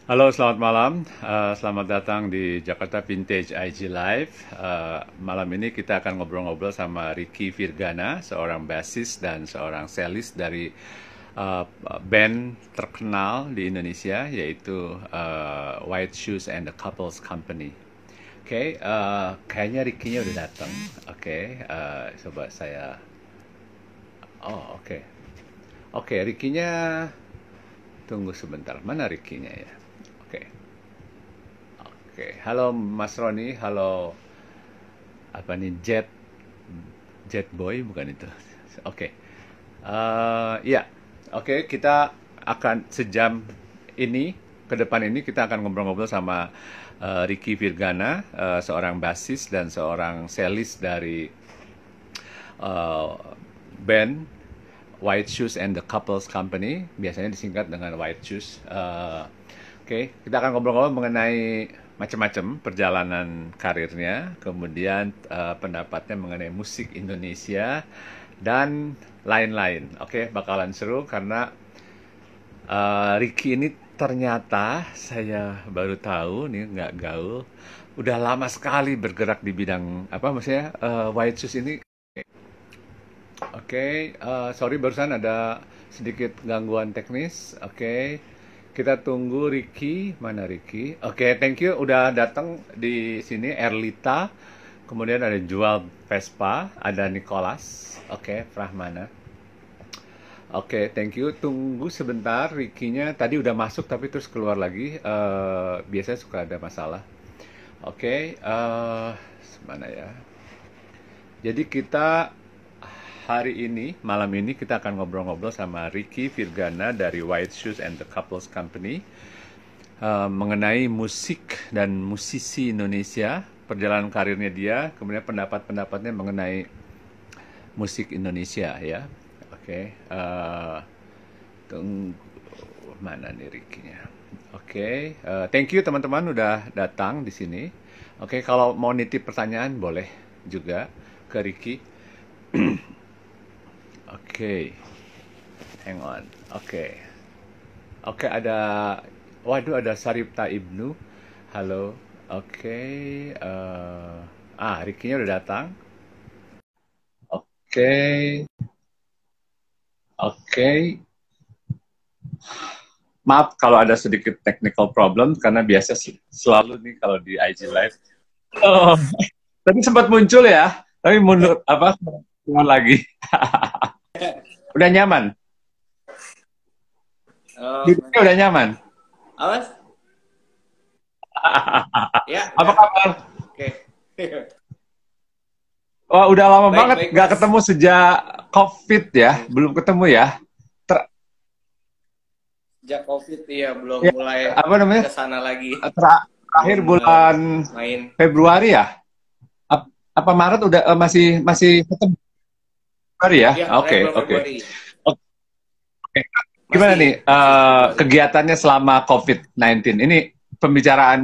Halo, selamat malam. Selamat datang di Jakarta Vintage IG Live. Malam ini kita akan ngobrol-ngobrol sama Ricky Virgana, seorang bassist dan seorang cellist dari uh, band terkenal di Indonesia, yaitu White Shoes and the Couples Company. Oke, kayaknya Ricky-nya udah datang. Oke, coba saya. Oh, oke. Oke, Ricky-nya tunggu sebentar. Mana Ricky-nya ya? Oke. Oke, halo Mas Roni, halo apa nih Jet Boy bukan itu? Oke, ya, oke kita akan sejam ini ke depan ini kita akan ngobrol-ngobrol sama Ricky Virgana, seorang bassis dan seorang cellist dari eh, band White Shoes and the Couples Company, biasanya disingkat dengan White Shoes. Oke, kita akan ngobrol-ngobrol mengenai macam-macam perjalanan karirnya, kemudian pendapatnya mengenai musik Indonesia dan lain-lain. Oke, bakalan seru karena Ricky ini ternyata saya baru tahu nih nggak gaul, udah lama sekali bergerak di bidang apa maksudnya White Shoes ini. Oke, sorry barusan ada sedikit gangguan teknis. Oke, kita tunggu Ricky. Mana Ricky? Oke, thank you udah datang di sini. Erlita, kemudian ada Jual Vespa, ada Nicholas. Oke, Prahmana. Oke, thank you. Tunggu sebentar, Ricky-nya tadi udah masuk tapi terus keluar lagi. Biasanya suka ada masalah. Oke, mana ya? Jadi kita hari ini, malam ini kita akan ngobrol-ngobrol sama Ricky Virgana dari White Shoes and the Couples Company mengenai musik dan musisi Indonesia, perjalanan karirnya dia, kemudian pendapat-pendapatnya mengenai musik Indonesia ya. Oke, tunggu mana nih Ricky-nya. Oke, thank you teman-teman udah datang di sini. Oke, kalau mau nitip pertanyaan boleh juga ke Ricky. Oke, hang on. Oke, oke ada, waduh ada Saripta Ibnu. Halo. Oke, Ricky-nya udah datang. Oke, oke. Maaf kalau ada sedikit technical problem karena biasa selalu nih kalau di IG Live. Oh, tadi sempat muncul ya, tapi mundur apa? Keluar lagi. Udah nyaman? Duduknya udah nyaman? Awas? Ya, Apa kabar? oke. Wah, udah lama Baik, banget baik, nggak Mas. ketemu sejak COVID ya, belum ketemu ya. Ter- Sejak COVID ya belum ya, mulai apa namanya? ke sana lagi. Terakhir Belum mulai bulan main. Februari ya? Apa Maret udah masih masih ketemu Februari ya? Ya, Oke, terakhir bulan oke. Februari. Oke. Gimana Masih nih masih Februari. kegiatannya selama COVID-19? Ini pembicaraan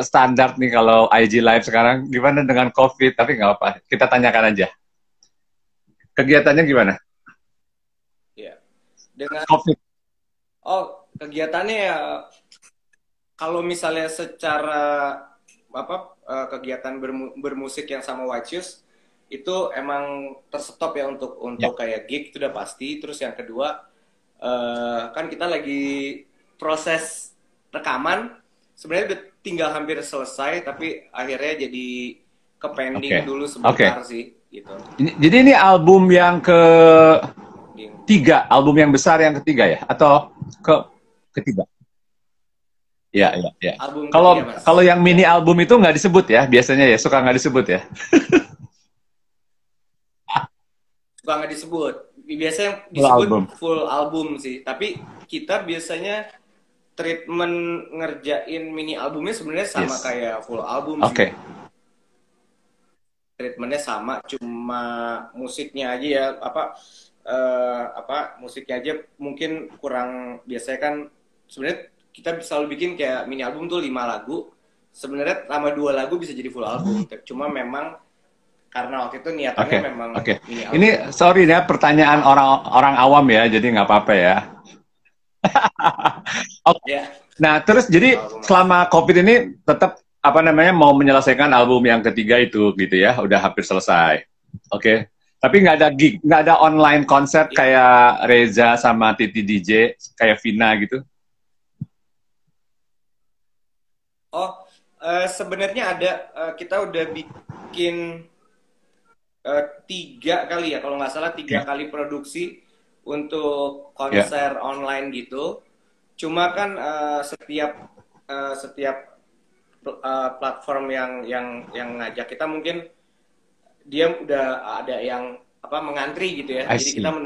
standar nih kalau IG Live sekarang. Gimana dengan COVID? Tapi nggak apa, kita tanyakan aja. Kegiatannya gimana? Ya. Dengan COVID. kegiatannya ya kalau misalnya secara kegiatan bermusik yang sama White Shoes itu emang terstop ya untuk Ya, kayak gig itu udah pasti. Terus yang kedua kan kita lagi proses rekaman sebenarnya udah tinggal hampir selesai tapi akhirnya jadi ke oke. pending dulu Oke. sebentar sih gitu. Jadi ini album yang Pending. ketiga, album yang besar yang ketiga ya? Atau ketiga? Ya, Ya, ya, ya. album Kalau ketiga Mas. kalau yang mini Ya, album itu nggak disebut ya, biasanya ya suka nggak disebut ya. suka nggak disebut. Biasanya Full disebut album. full album sih. Tapi kita biasanya treatment ngerjain mini albumnya sebenarnya sama Yes. kayak full album sih. Oke. Treatmentnya sama, cuma musiknya aja ya musiknya aja mungkin kurang. Biasanya kan sebenarnya kita selalu bikin kayak mini album tuh 5 lagu. Sebenarnya sama 2 lagu bisa jadi full album. Cuma memang karena waktu itu niatannya Oke. memang Oke. mini Ini album. sorry ya pertanyaan orang-orang awam ya, jadi nggak apa-apa ya. Oke. Ya. Nah, terus jadi album apa? selama COVID ini tetap apa namanya mau menyelesaikan album yang ketiga itu gitu ya, udah hampir selesai. Oke. Tapi nggak ada gig, nggak ada online konser Ya. kayak Reza sama Titi DJ, kayak Vina gitu. Oh, sebenarnya ada, kita udah bikin 3 kali ya, kalau nggak salah 3 kali produksi untuk Ya. konser online gitu. Cuma kan setiap platform yang ngajak kita mungkin dia udah ada yang apa mengantri gitu ya. I Jadi kita see.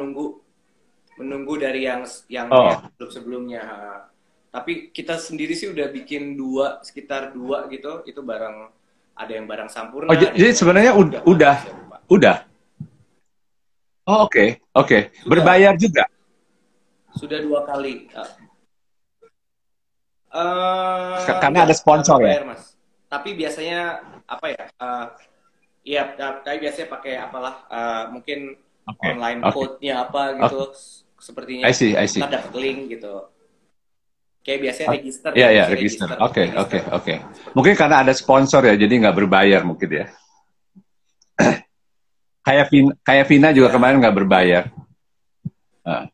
menunggu dari yang Oh. sebelumnya. Tapi kita sendiri sih udah bikin sekitar dua gitu. Itu bareng ada yang bareng Oh, Sampurna, ada jadi yang bareng sebenarnya siapa juga kemarin udah, saya lupa. udah. Oh, oke, oke. Sudah Berbayar juga. sudah 2 kali. Karena ada Enggak sponsor ya. berbayar mas. Tapi biasanya apa ya? Iya, tapi biasanya pakai apalah, mungkin Oke, online oke. code-nya apa Oh, gitu, sepertinya I see, I see. ntar dapat link gitu. Kayak biasanya Oh, register iya, ya, ya, biasanya register. register, Oke, oke, register oke. seperti Mungkin itu. karena ada sponsor ya, jadi nggak berbayar mungkin ya. Kayak Vina juga Iya, kemarin nggak iya, berbayar. Ah,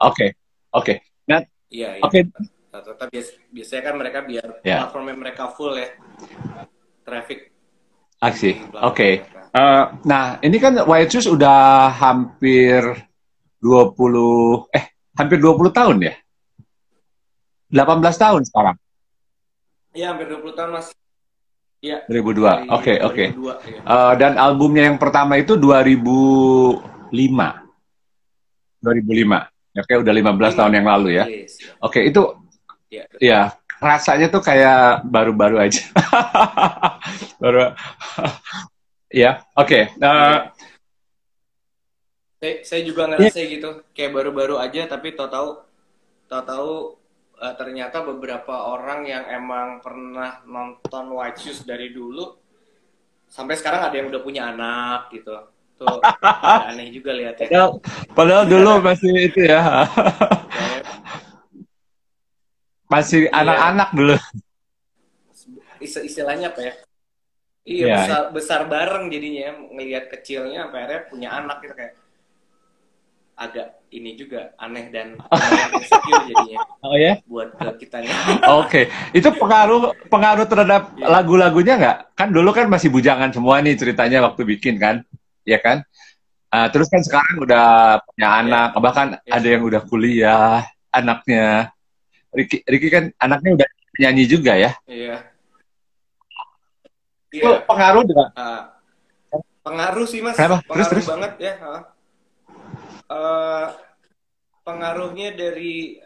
oke, oke. Nah, iya, iya. oke, Tapi biasanya kan mereka biar ya, platformnya mereka full ya, traffic aksi. di platform Oke. mereka. Nah, ini kan White Shoes udah hampir 20, hampir 20 tahun ya? 18 tahun sekarang. Iya, hampir 20 tahun mas. Iya, 2002. dari Oke, oke. 2002 ya. Dan albumnya yang pertama itu 2005. 2005. Oke, udah 15 tahun 5 yang lalu ya. rilis ya. Oke, itu Iya, betul. ya rasanya tuh kayak baru-baru aja. Baru, ya. Oke. Iya. Saya juga Iya. ngerasa gitu, kayak baru-baru aja, tapi tahu-tahu ternyata beberapa orang yang emang pernah nonton White Shoes dari dulu sampai sekarang ada yang udah punya anak gitu. Tuh agak aneh juga lihatnya. Padahal, padahal dulu masih itu ya, Kayak masih iya, anak-anak dulu. istilahnya apa ya? Iya, Ya. besar besar bareng jadinya, ngelihat kecilnya sampai akhirnya punya anak gitu, kayak agak ini juga aneh dan lumayan insecure jadinya Oh ya. buat ke kitanya. Oke, itu pengaruh pengaruh terhadap Iya, lagu-lagunya nggak? Kan dulu kan masih bujangan semua nih ceritanya waktu bikin kan, ya kan? Terus kan sekarang udah punya iya, anak, bahkan iya, ada yang udah kuliah anaknya. Ricky kan anaknya udah nyanyi juga ya. iya, Itu iya. pengaruh juga. Ah, pengaruh sih mas, Kenapa? Terus pengaruh terus. banget ya. Eh, pengaruhnya dari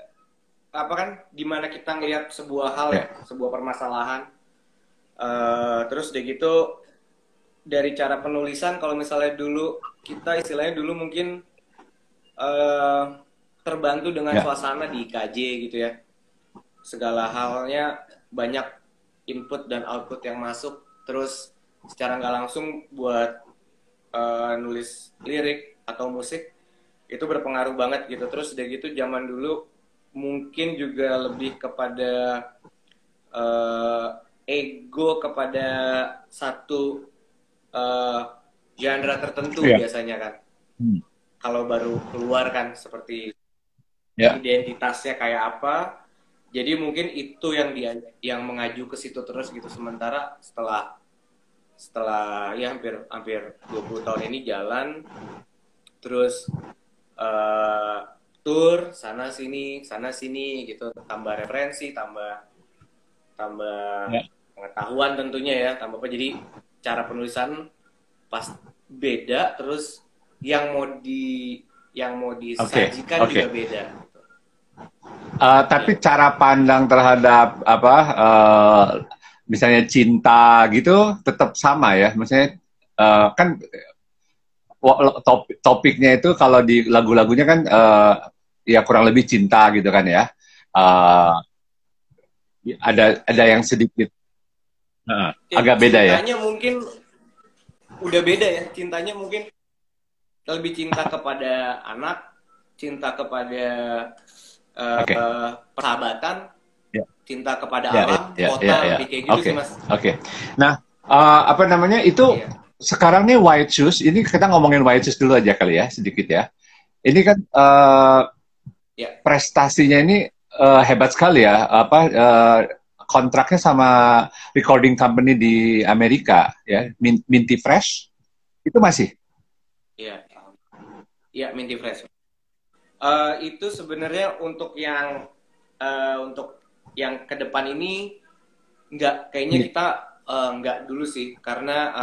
apa kan, dimana kita ngelihat sebuah hal ya, Ya, sebuah permasalahan. Terus udah gitu dari cara penulisan, kalau misalnya dulu kita istilahnya dulu mungkin eh, terbantu dengan ya. suasana di IKJ gitu ya, segala halnya banyak input dan output yang masuk, terus secara nggak langsung buat nulis lirik atau musik itu berpengaruh banget gitu. Terus udah gitu zaman dulu mungkin juga lebih kepada eh, ego kepada satu eh, genre tertentu Iya. biasanya kan, Hmm. kalau baru keluar kan, seperti Ya. identitasnya kayak apa, jadi mungkin itu yang mengaju ke situ terus gitu. Sementara setelah setelah ya hampir hampir 20 tahun ini jalan, terus eh, tour sana sini gitu, tambah referensi, tambah tambah Ya. pengetahuan tentunya ya, tambah apa, jadi cara penulisan pas beda, terus yang mau Oke, disajikan oke. juga beda. Tapi Ya, cara pandang terhadap apa, misalnya cinta gitu, tetap sama ya. Maksudnya kan topiknya itu kalau di lagu-lagunya kan ya kurang lebih cinta gitu kan ya. Eh, ada ya, yang sedikit ya, agak beda ya. cintanya mungkin udah beda ya. Cintanya mungkin lebih cinta kepada anak, cinta kepada Oke. persahabatan, Ya, cinta kepada ya, alam, ya, ya, kota, ya. lebih kayak gitu Oke, sih Mas. oke. Nah, apa namanya itu Iya, sekarang nih White Shoes. Ini kita ngomongin White Shoes dulu aja kali ya, sedikit ya. Ini kan iya. prestasinya ini hebat sekali ya. Apa kontraknya sama recording company di Amerika ya, Minty Fresh itu masih. Iya, iya, Minty Fresh. Itu sebenarnya untuk yang ke depan ini nggak, kayaknya kita nggak dulu sih, karena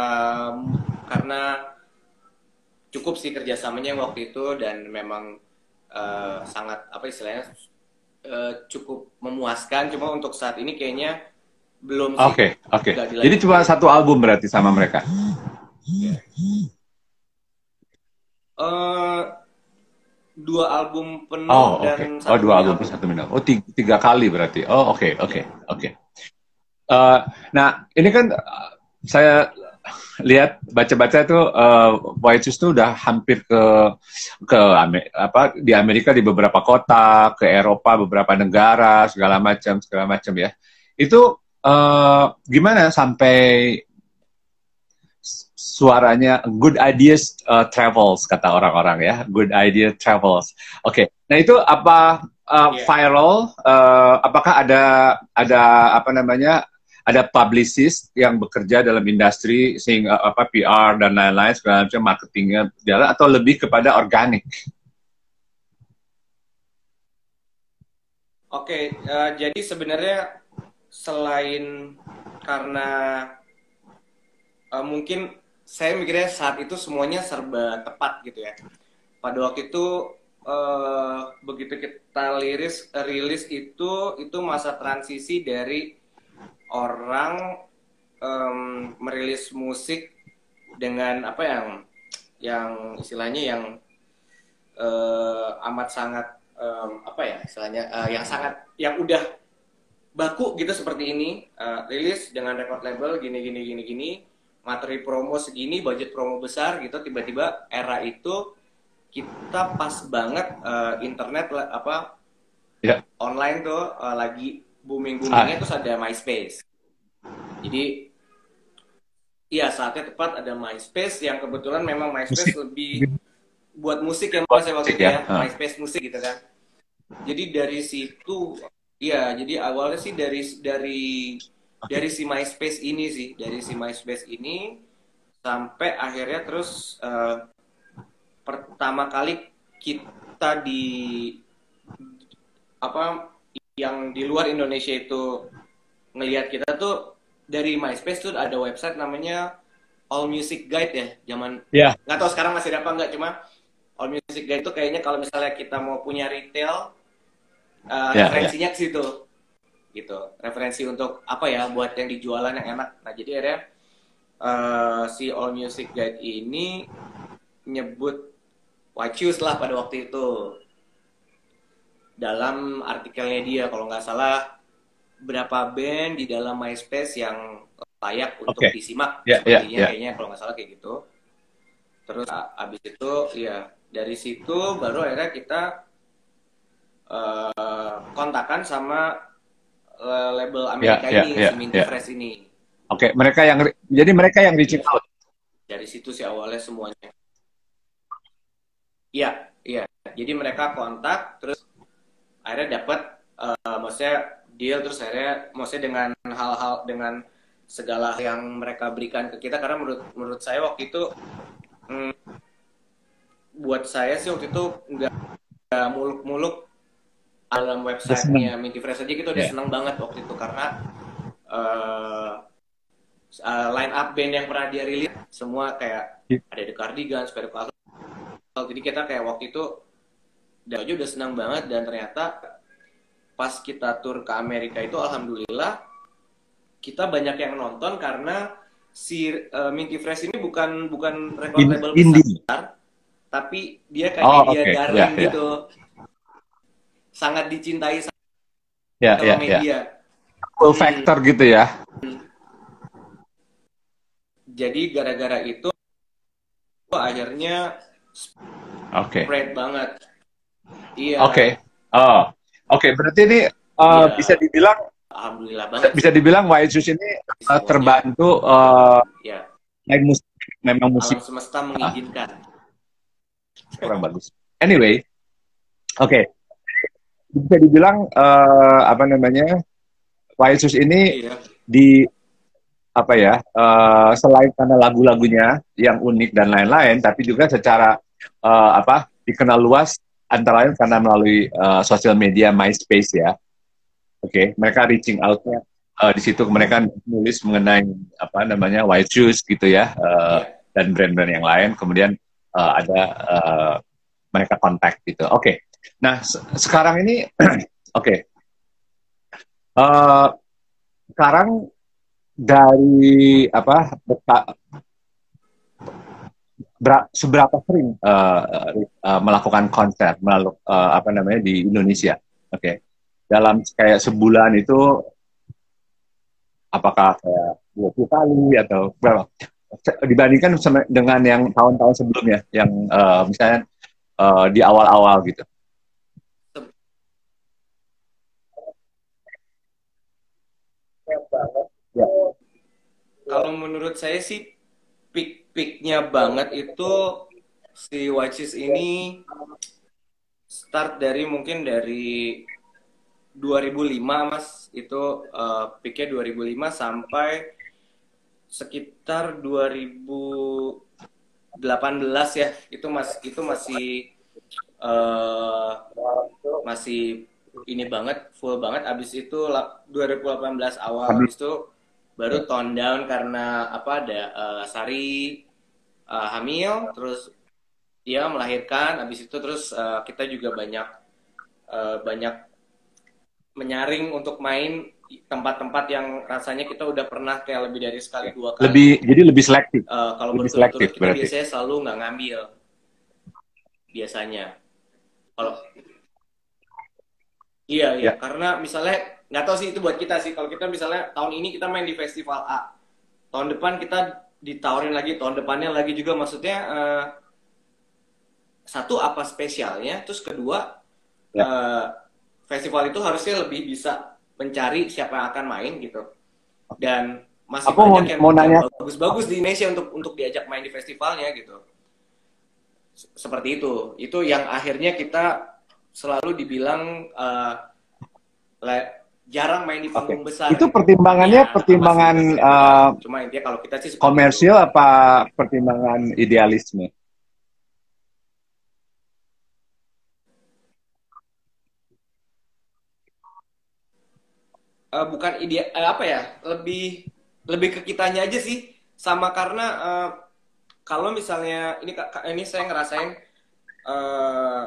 cukup sih kerjasamanya waktu itu, dan memang sangat apa istilahnya, cukup memuaskan. Cuma untuk saat ini kayaknya belum sih, Oke, oke. nggak Jadi cuma dilanjutin. satu album berarti sama mereka. Ya. Eh, Dua album penuh Oh, dan oke. Oh, satu dua mini album plus album. satu minum. Oh, tiga kali berarti. Oh, oke, oke, Ya. oke. Eh, nah, ini kan saya lihat baca-baca itu White Shoes tuh udah hampir apa di Amerika di beberapa kota, ke Eropa beberapa negara, segala macam ya. Itu gimana sampai suaranya good ideas travels kata orang-orang ya, good idea travels. Oke, nah itu apa Ya. viral? Apakah ada apa namanya? Ada publicist yang bekerja dalam industri sehingga apa PR dan lain-lain segala macam marketingnya jalan atau lebih kepada organik? Oke, jadi sebenarnya selain karena mungkin saya mikirnya saat itu semuanya serba tepat gitu ya. Pada waktu itu begitu kita rilis itu masa transisi dari orang merilis musik dengan apa yang istilahnya yang amat sangat apa ya istilahnya, yang udah baku gitu seperti ini, rilis dengan record label gini gini gini gini, materi promo segini, budget promo besar gitu. Tiba-tiba era itu kita pas banget, internet apa Ya, online tuh lagi booming boomingnya, ah, terus ada MySpace. Jadi iya, saatnya tepat ada MySpace, yang kebetulan memang MySpace musik, lebih buat musik ya buat Mas ya waktu musik itu ya. ya, MySpace musik gitu kan. Jadi dari situ, ya jadi awalnya sih dari si MySpace ini sih, dari si MySpace ini sampai akhirnya terus pertama kali kita di apa yang di luar Indonesia itu ngelihat kita tuh dari MySpace tuh ada website namanya All Music Guide ya, zaman Ya, nggak tahu sekarang masih ada apa nggak, cuma All Music Guide itu kayaknya kalau misalnya kita mau punya retail, ya, ya. referensinya ke situ gitu, referensi untuk apa ya buat yang dijualan yang enak. Nah jadi akhirnya si All Music Guide ini nyebut White Shoes lah pada waktu itu dalam artikelnya dia, kalau nggak salah berapa band di dalam MySpace yang layak untuk Oke. disimak Ya, ya, sepertinya, ya. kayaknya kalau nggak salah kayak gitu. Terus abis itu ya dari situ baru akhirnya kita kontakan sama label Ya, Amerika ya, ini, ya, si Minty ya. Fresh ini. Oke, jadi mereka yang reaching Iya, out. dari situ sih awalnya semuanya. Iya, iya. Jadi mereka kontak, terus akhirnya dapat, maksudnya deal, terus akhirnya maksudnya dengan hal-hal, dengan segala yang mereka berikan ke kita, karena menurut saya waktu itu, mm, buat saya sih waktu itu nggak muluk-muluk dalam Udah seneng. websitenya Minty Fresh aja, kita udah Ya. seneng banget waktu itu karena uh, line up band yang pernah dia rilis semua kayak ada The Cardigans, Spare Cloud. Jadi kita kayak waktu itu udah senang banget, dan ternyata pas kita tur ke Amerika itu alhamdulillah kita banyak yang nonton karena si Minty Fresh ini bukan bukan record label besar, Indie. tapi dia kayak Oh, media oke. Ya, darling ya. gitu, sangat dicintai Ya, sama ya, ya. media. Full factor gitu ya. Jadi gara-gara itu akhirnya Oke. spread banget. Iya. Oke. Oh. Oke, berarti ini Iya, bisa dibilang alhamdulillah banget bisa sih dibilang White Shoes ini semuanya. terbantu Ya, naik musik, memang musik alam semesta uh, mengizinkan. kurang bagus. Anyway, oke, okay. Bisa dibilang apa namanya White Shoes ini Iya, di apa ya selain karena lagu-lagunya yang unik dan lain-lain, tapi juga secara apa dikenal luas antara lain karena melalui sosial media MySpace ya. Oke, okay. Mereka reaching out-nya di situ mereka nulis mengenai apa namanya White Shoes gitu ya iya. dan brand-brand yang lain. Kemudian ada mereka kontak gitu. Oke, okay. Nah sekarang ini oke, okay. uh, sekarang dari apa seberapa sering melakukan konser apa namanya di Indonesia? Oke, okay. Dalam kayak sebulan itu apakah kayak 20 kali atau berapa? Dibandingkan dengan yang tahun-tahun sebelumnya, yang misalnya di awal-awal gitu. Ya. Kalau menurut saya sih peak-peaknya banget itu si White Cheese ini start dari mungkin dari 2005 Mas, itu peaknya 2005 sampai sekitar 2018 ya. Itu masih eh, masih ini banget, full banget. Abis itu 2018 awal, abis itu baru tone down karena apa, ada Sari hamil, terus dia melahirkan. Abis itu terus kita juga banyak menyaring untuk main tempat-tempat yang rasanya kita udah pernah kayak lebih dari sekali dua kali. Jadi lebih selektif, Kalau lebih selektif berturut-turut kita berarti. biasanya selalu nggak ngambil biasanya. Kalau iya, iya, Ya, karena misalnya nggak tahu sih itu buat kita sih. Kalau kita misalnya tahun ini kita main di festival A, tahun depan kita ditawarin lagi, tahun depannya lagi juga. Maksudnya satu, apa spesialnya, terus kedua, ya. eh, festival itu harusnya lebih bisa mencari siapa yang akan main gitu. Dan masih Aku banyak mau yang nanya, bagus-bagus di Indonesia untuk diajak main di festivalnya gitu. Seperti itu yang akhirnya kita selalu dibilang jarang main di oke. panggung besar Itu gitu. pertimbangannya Ya apa sih, pertimbangan saya nggak tahu. Cuma intinya kalau kita sih seperti itu. komersil apa pertimbangan idealisme? Bukan ide, apa ya, lebih lebih ke kitanya aja sih. Sama karena kalau misalnya ini saya ngerasain eh,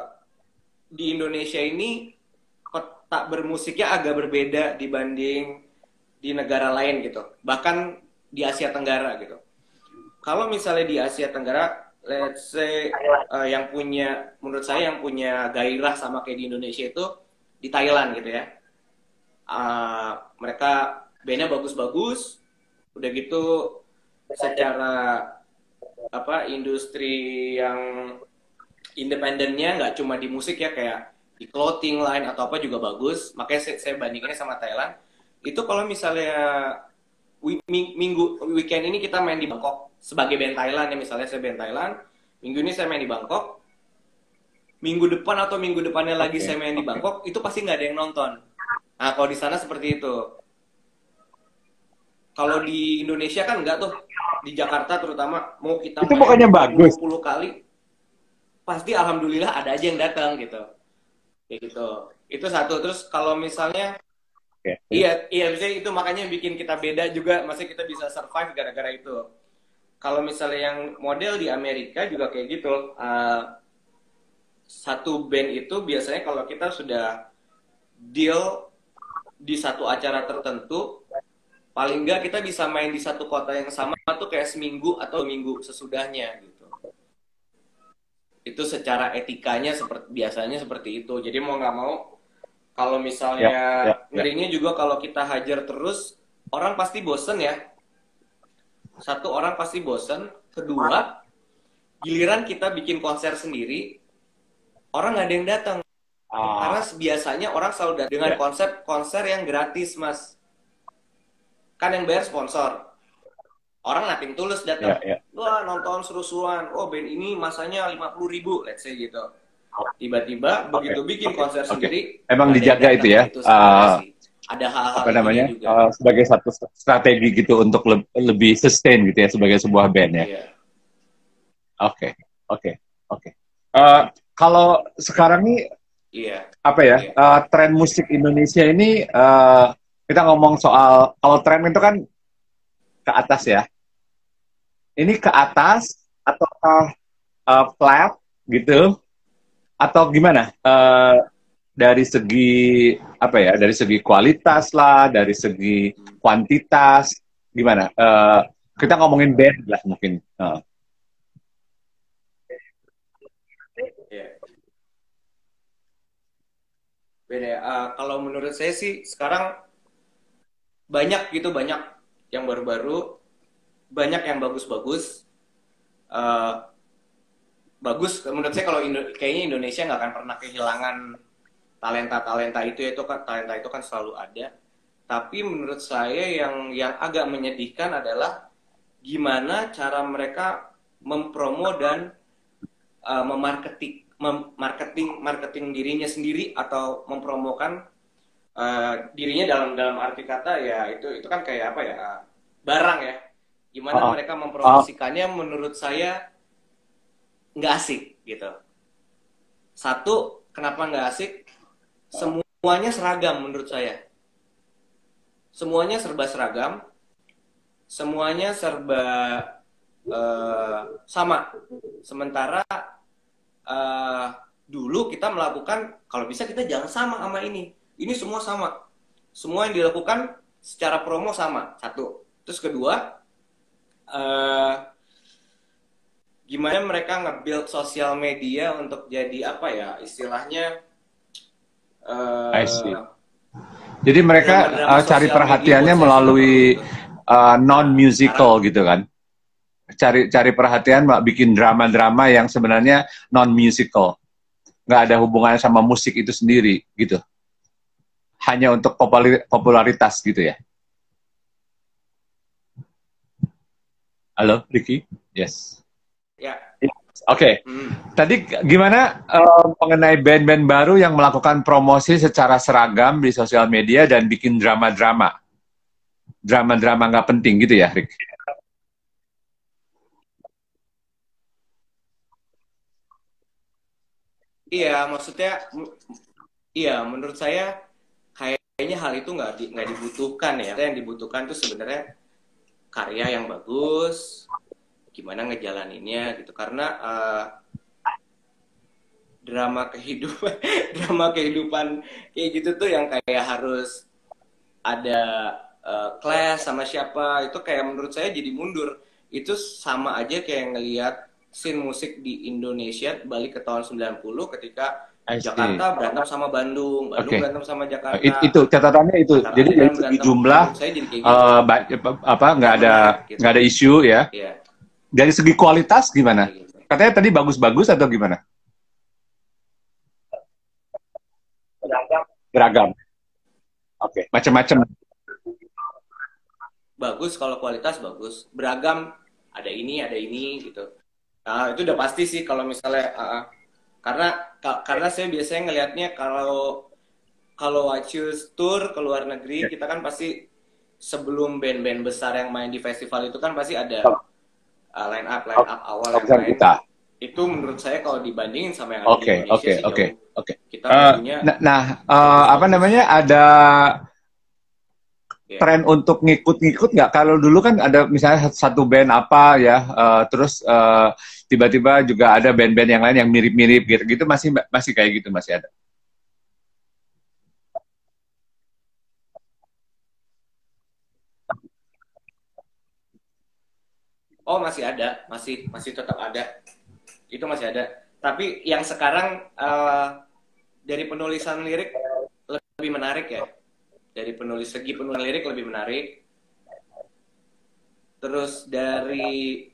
di Indonesia ini peta bermusiknya agak berbeda dibanding di negara lain gitu. Bahkan di Asia Tenggara gitu. Kalau misalnya di Asia Tenggara, let's say yang punya, menurut saya yang punya gairah sama kayak di Indonesia itu di Thailand gitu ya. Mereka bandnya bagus-bagus, udah gitu secara apa, industri yang independennya nggak cuma di musik ya, kayak di clothing line atau apa juga bagus. Makanya saya bandinginnya sama Thailand. Itu kalau misalnya minggu weekend ini kita main di Bangkok sebagai band Thailand ya, misalnya saya band Thailand, minggu ini saya main di Bangkok, minggu depan atau minggu depannya lagi Oke, saya main di oke. Bangkok, itu pasti nggak ada yang nonton. Nah kalau di sana seperti itu. Kalau di Indonesia kan nggak tuh, di Jakarta terutama, mau kita Itu main bukannya bagus. 20 kali pasti alhamdulillah ada aja yang datang gitu, kayak gitu. Itu satu. Terus kalau misalnya, Oke, iya, iya, misalnya itu makanya bikin kita beda juga, masih kita bisa survive gara-gara itu. Kalau misalnya yang model di Amerika juga kayak gitu, satu band itu biasanya kalau kita sudah deal di satu acara tertentu, paling nggak kita bisa main di satu kota yang sama tuh kayak seminggu atau minggu sesudahnya gitu. Itu secara etikanya biasanya seperti itu. Jadi mau nggak mau, kalau ya, misalnya ya, ya. ngerinya juga kalau kita hajar terus, orang pasti bosen ya. Satu, orang pasti bosen. Kedua, giliran kita bikin konser sendiri, orang nggak ada yang datang. Karena Ah, biasanya orang selalu datang dengan ya, konsep konser yang gratis, Mas. Kan yang bayar sponsor. Orang nating tulus datang. ya, ya. Wah, nonton seru-seruan. Oh, band ini masanya 50.000, let's say gitu. Tiba-tiba Oke, begitu bikin oke, konser oke. sendiri, Emang nggak ada yang dijaga itu datang. ya, Nah, itu sebenarnya sih. Ada hal-hal apa itunya namanya, juga. sebagai satu strategi gitu untuk lebih sustain gitu ya sebagai sebuah band ya. Iya. Oke, oke, oke. Eh, Kalau sekarang nih Iya. apa ya, Iya. tren musik Indonesia ini, kita ngomong soal kalau tren itu kan ke atas ya. Ini ke atas atau flat gitu atau gimana? Dari segi apa ya? Dari segi kualitas lah, dari segi kuantitas, gimana? Kita ngomongin band lah mungkin. Iya. Beda ya. Kalau menurut saya sih sekarang banyak gitu, banyak yang baru-baru, banyak yang bagus-bagus. Eh, Bagus menurut saya kalau kayaknya Indonesia nggak akan pernah kehilangan talenta-talenta itu ya, itu kan talenta itu kan selalu ada. Tapi menurut saya yang agak menyedihkan adalah gimana cara mereka mempromo dan marketing dirinya sendiri atau mempromokan dirinya dalam dalam arti kata ya itu kan kayak apa ya, barang ya, gimana Uh, mereka uh, mempromosikannya menurut saya nggak asik gitu. Satu, kenapa nggak asik? Semuanya seragam menurut saya. Semuanya serba seragam, semuanya serba sama. Sementara uh, dulu kita melakukan, kalau bisa kita jangan sama ini. Ini semua sama. Semua yang dilakukan secara promo sama. Satu. Terus kedua, uh, gimana mereka nge-build sosial media untuk jadi apa ya istilahnya, I see. uh, Jadi mereka drama-drama cari sosial media perhatiannya buat saya sih nggak perlu melalui gitu. non Nah, sekarang musical gitu kan? Cari perhatian, bikin drama-drama yang sebenarnya non musical, nggak ada hubungannya sama musik itu sendiri gitu. Hanya untuk popularitas gitu ya. Halo, Ricky? Yes. ya, Oke, tadi gimana mengenai band-band baru yang melakukan promosi secara seragam di sosial media dan bikin drama-drama nggak penting gitu ya, Rick? iya maksudnya, iya menurut saya kayaknya hal itu nggak dibutuhkan ya. Yang dibutuhkan tuh sebenarnya karya yang bagus, gimana ngejalaninnya gitu. Karena drama kehidupan drama kehidupan kayak gitu tuh yang kayak harus ada clash sama siapa, itu kayak menurut saya jadi mundur. Itu sama aja kayak ngelihat scene musik di Indonesia balik ke tahun 90 ketika I see. Jakarta berantem sama Bandung, Oke. Bandung berantem sama Itu Jakarta, catatannya itu. antar Jadi dari aliran segi berantem. jumlah Menurut saya jadi kayak gitu, apa nggak menarik gitu. nggak ada isu ya. Iya, Dari segi kualitas gimana? kayak gitu. Katanya tadi bagus-bagus atau gimana? Beragam. Oke. Macam-macam. Bagus kalau kualitas bagus, beragam, ada ini gitu. Nah, itu udah pasti sih kalau misalnya karena karena saya biasanya ngelihatnya kalau kalau Wacus tour ke luar negeri, kita kan pasti sebelum band-band besar yang main di festival itu kan pasti ada line up awal yang Urusan main. kita. Itu menurut saya kalau dibandingin sama yang ada di Oke, Indonesia oke, sih oke, jauh. oke. Kita punya Apa namanya? bagus-bagus. Ada Ya. tren untuk ngikut-ngikut nggak? Kalau dulu kan ada misalnya satu band apa ya, terus tiba-tiba juga ada band-band yang lain yang mirip-mirip gitu, masih masih kayak gitu masih ada. Oh, masih ada, masih tetap ada. Itu masih ada. Tapi yang sekarang dari penulisan lirik lebih menarik ya. Dari segi penulisan lirik lebih menarik. Terus dari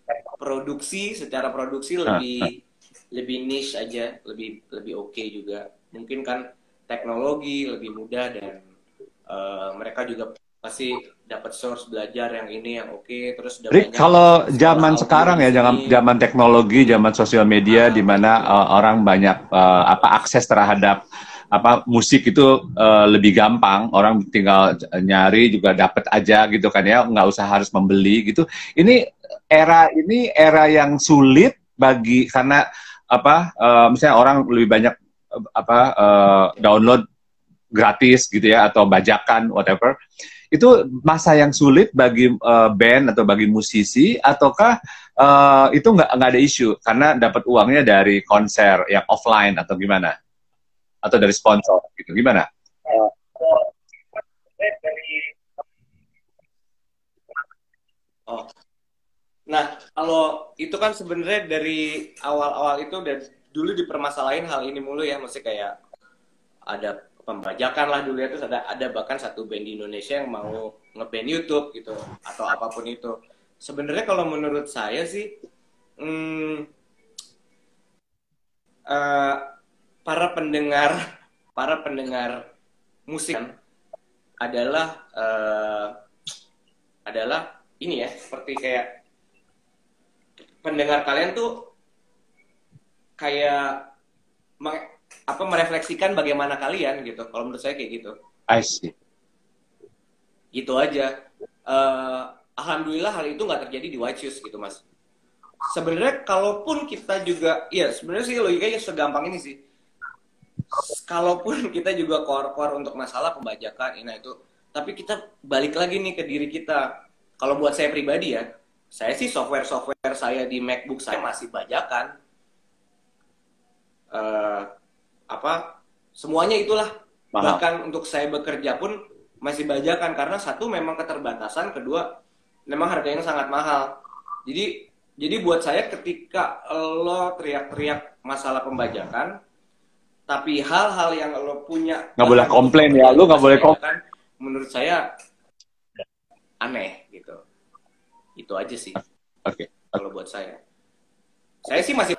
secara produksi Nah, lebih lebih niche aja, lebih lebih oke juga. Mungkin kan teknologi lebih mudah dan mereka juga pasti dapat source belajar yang ini yang oke, terus udah Rick, banyak kalau sekolah zaman audio sekarang di ya, sini. zaman teknologi, zaman sosial media, di Kayak mana gitu. orang banyak akses terhadap musik itu lebih gampang, orang tinggal nyari juga dapat aja gitu kan ya, nggak usah harus membeli gitu. Ini era yang sulit bagi karena misalnya orang lebih banyak download gratis gitu ya atau bajakan whatever. Itu masa yang sulit bagi band atau bagi musisi, ataukah itu nggak ada isu karena dapat uangnya dari konser yang offline atau gimana, atau dari sponsor gitu, gimana? Oh, nah kalau itu kan sebenarnya dari awal-awal itu udah dulu dipermasalahin hal ini mulu ya, mesti kayak ada pembajakan lah dulu ya, terus ada bahkan satu band di Indonesia yang mau ngeband YouTube gitu atau apapun itu. Sebenarnya kalau menurut saya sih hmm, eh, para pendengar para pendengar musik adalah adalah ini ya, seperti kayak pendengar kalian tuh kayak merefleksikan bagaimana kalian gitu. Kalau menurut saya kayak gitu. I see. Gitu aja. Eh, Alhamdulillah hal itu nggak terjadi di White Shoes gitu mas. Sebenarnya kalaupun kita juga, ya sebenarnya sih logikanya segampang ini sih. Kalaupun kita juga core untuk masalah pembajakan ini itu, tapi kita balik lagi nih ke diri kita. Kalau buat saya pribadi ya, saya sih software saya di MacBook saya masih bajakan. Eh, Semuanya itulah. Mahal. Bahkan untuk saya bekerja pun masih bajakan karena satu memang keterbatasan, kedua memang harganya sangat mahal. Jadi buat saya ketika lo teriak-teriak masalah pembajakan, tapi hal-hal yang lo punya Nggak boleh bahkan untuk komplain ya, pekerjaan lu itu nggak masih boleh komplain. bajakan, menurut saya aneh gitu. Itu aja sih Oke. kalau buat saya. Saya sih masih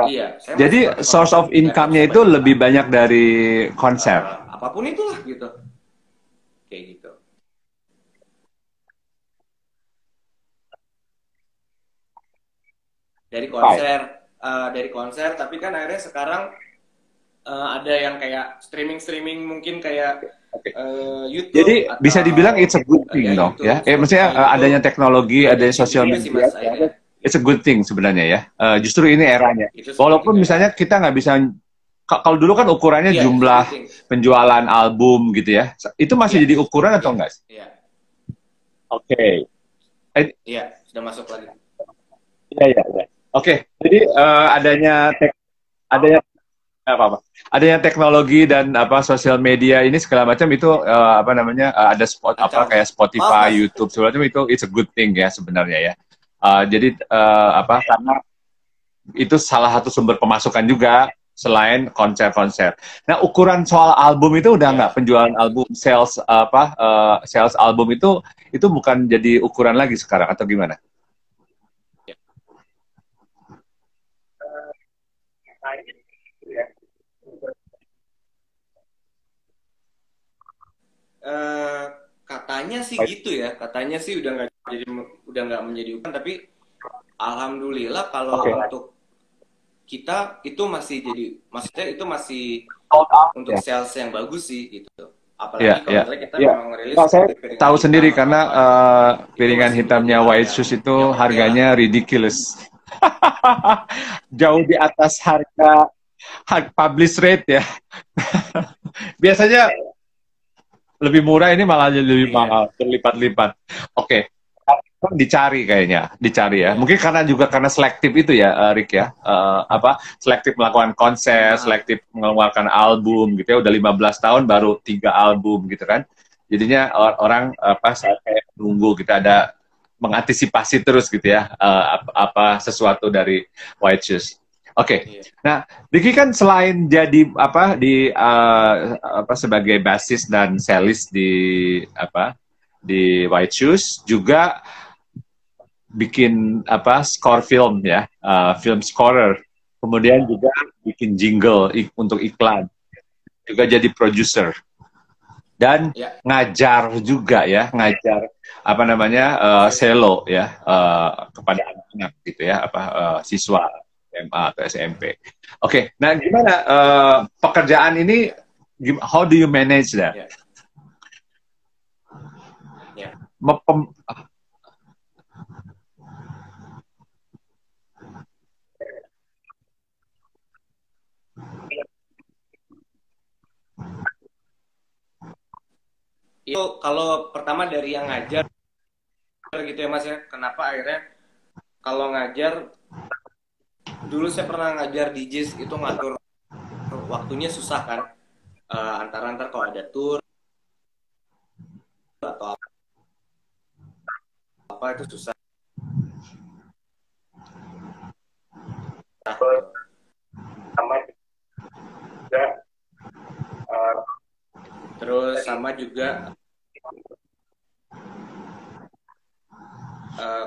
iya, saya masih Jadi pakai source of laptop income-nya saya itu bajakan. lebih banyak dari konser. Apapun itulah gitu. Kayak gitu. Dari Right. konser dari konser, tapi kan akhirnya sekarang ada yang kayak streaming mungkin kayak Oke. YouTube Jadi bisa dibilang atau it's a good thing ya dong YouTube, ya. Maksudnya Spotify gitu. adanya teknologi, Beda adanya gitu sosial juga sih media, mas akhirnya. it's a good thing sebenarnya ya. Justru ini eranya. Itu seperti Walaupun kayak misalnya kita nggak bisa, kalau dulu kan ukurannya iya, itu jumlah penting. penjualan album gitu ya. Itu masih Iya. jadi ukuran atau Iya. enggak sih? Iya. Oke. Iya, sudah masuk lagi. Iya, iya, iya. Oke. Jadi adanya apa-apa. Adanya teknologi dan sosial media ini segala macam itu ada Kacau. kayak Maaf Spotify, mas. YouTube segala macam itu it's a good thing ya sebenarnya ya. Jadi karena itu salah satu sumber pemasukan juga selain konser-konser. Nah, ukuran soal album itu udah nggak, Iya. penjualan album, sales album itu bukan jadi ukuran lagi sekarang atau gimana? Eh, Katanya sih gitu ya. Katanya sih udah nggak menjadi ukuran, tapi alhamdulillah kalau Oke. untuk kita itu masih jadi, maksudnya itu masih Sold out untuk ya. sales yang bagus sih gitu. Iya, Apalagi kalau iya. misalnya kita Iya. memang ngerilis Nah, saya seperti piringan tahu hitam sendiri atau karena apa gitu. Itu piringan masih menjadi hitamnya hal White Shoes itu yang oke lah. harganya ridiculous. Jauh di atas harga publish rate ya. Biasanya lebih murah, ini malah jadi lebih Iya. mahal, berlipat-lipat. Oke. Dicari kayaknya, dicari ya. Iya. Mungkin juga karena selektif itu ya, Rick ya. Selektif melakukan konser, selektif mengeluarkan album gitu ya. Udah 15 tahun baru 3 album gitu kan. Jadinya orang saya kayak nunggu kita ada mengantisipasi terus gitu ya, sesuatu dari White Shoes. Oke. Iya. Nah, Diki kan selain jadi sebagai bassist dan cellist di White Shoes, juga bikin score film ya, film scorer. kemudian juga bikin jingle untuk iklan, juga jadi produser dan Ya. ngajar juga ya, ngajar apa namanya selo ya kepada anak-anak gitu ya, siswa SMA atau SMP. Oke, nah gimana pekerjaan ini? How do you manage that? Ya. Ya. Itu kalau pertama dari yang ngajar gitu ya Mas ya. Kenapa akhirnya kalau ngajar, dulu saya pernah ngajar di JIS, itu ngatur waktunya susah kan. Antar-antar kalau ada tour atau apa itu susah. Sama juga terus sama juga